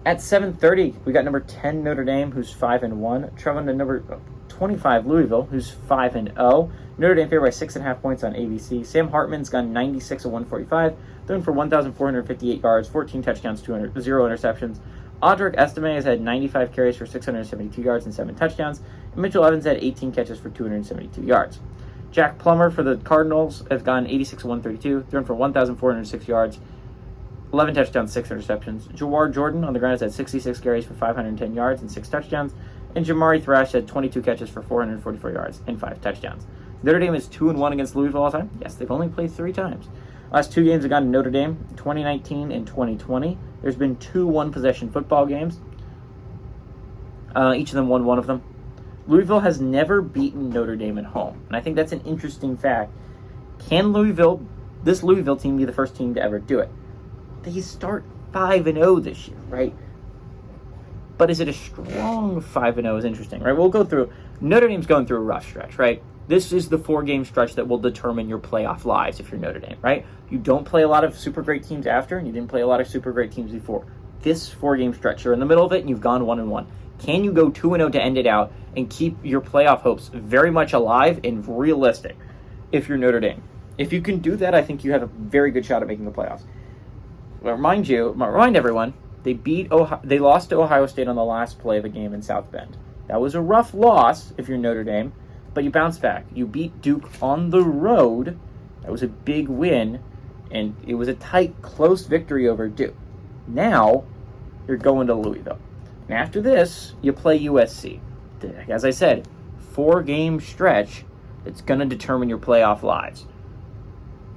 At 7:30, we got number 10 Notre Dame, who's 5-1, traveling to number 25 Louisville, who's 5-0. Notre Dame favored by 6.5 points on ABC. Sam Hartman's gone 96 of 145, thrown for 1,458 yards, 14 touchdowns, 0 interceptions. Audric Estime has had 95 carries for 672 yards and 7 touchdowns. And Mitchell Evans had 18 catches for 272 yards. Jack Plummer for the Cardinals has gone 86 of 132, thrown for 1,406 yards, 11 touchdowns, 6 interceptions. Jawar Jordan on the ground has had 66 carries for 510 yards and 6 touchdowns. And Jamari Thrash had 22 catches for 444 yards and 5 touchdowns. Notre Dame is 2-1 against Louisville all time. Yes, they've only played 3 times. Last 2 games have gone to Notre Dame, 2019 and 2020. There's been 2 one-possession football games. Each of them won one of them. Louisville has never beaten Notre Dame at home. And I think that's an interesting fact. Can this Louisville team, be the first team to ever do it? They start 5-0 this year, right? But is it a strong 5-0 is interesting, right? We'll go through. Notre Dame's going through a rough stretch, right? This is the 4-game stretch that will determine your playoff lives if you're Notre Dame, right? You don't play a lot of super great teams after, and you didn't play a lot of super great teams before. This 4-game stretch, you're in the middle of it, and you've gone 1-1. Can you go 2-0 to end it out and keep your playoff hopes very much alive and realistic if you're Notre Dame? If you can do that, I think you have a very good shot at making the playoffs. Remind everyone, they lost to Ohio State on the last play of the game in South Bend. That was a rough loss if you're Notre Dame, but you bounced back. You beat Duke on the road. That was a big win, and it was a tight, close victory over Duke. Now, you're going to Louisville. And after this, you play USC. As I said, 4-game stretch that's going to determine your playoff lives.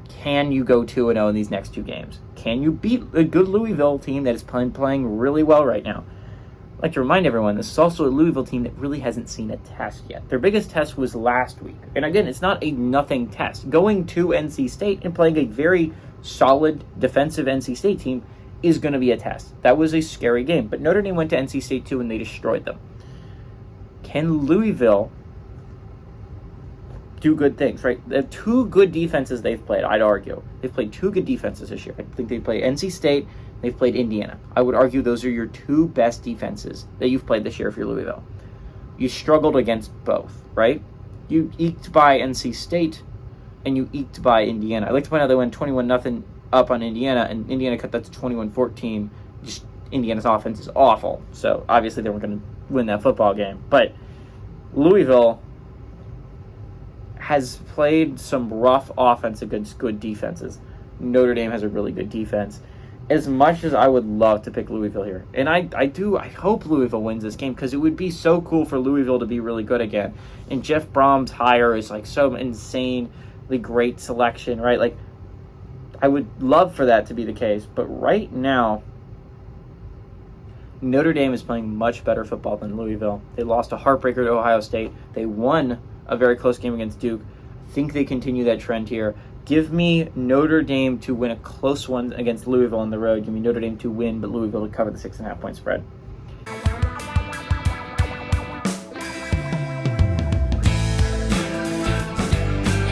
Can you go 2-0 in these next 2 games? Can you beat a good Louisville team that is playing really well right now? I'd like to remind everyone, this is also a Louisville team that really hasn't seen a test yet. Their biggest test was last week. And again, it's not a nothing test. Going to NC State and playing a very solid defensive NC State team is going to be a test. That was a scary game. But Notre Dame went to NC State too, and they destroyed them. Can Louisville do good things, right? The 2 good defenses they've played, I'd argue. They've played 2 good defenses this year. I think they played NC State, they've played Indiana. I would argue those are your 2 best defenses that you've played this year if you're Louisville. You struggled against both, right? You eked by NC State, and you eked by Indiana. I'd like to point out they went 21-0 up on Indiana, and Indiana cut that to 21-14. Just Indiana's offense is awful, so obviously they weren't going to win that football game. But Louisville has played some rough offense against good defenses. Notre Dame has a really good defense. As much as I would love to pick Louisville here, and I hope Louisville wins this game because it would be so cool for Louisville to be really good again. And Jeff Brom's hire is like so insanely great selection, right? Like, I would love for that to be the case, but right now, Notre Dame is playing much better football than Louisville. They lost a heartbreaker to Ohio State. They won a very close game against Duke. I think they continue that trend here. Give me Notre Dame to win a close one against Louisville on the road. Give me Notre Dame to win, but Louisville to cover the 6.5 point spread.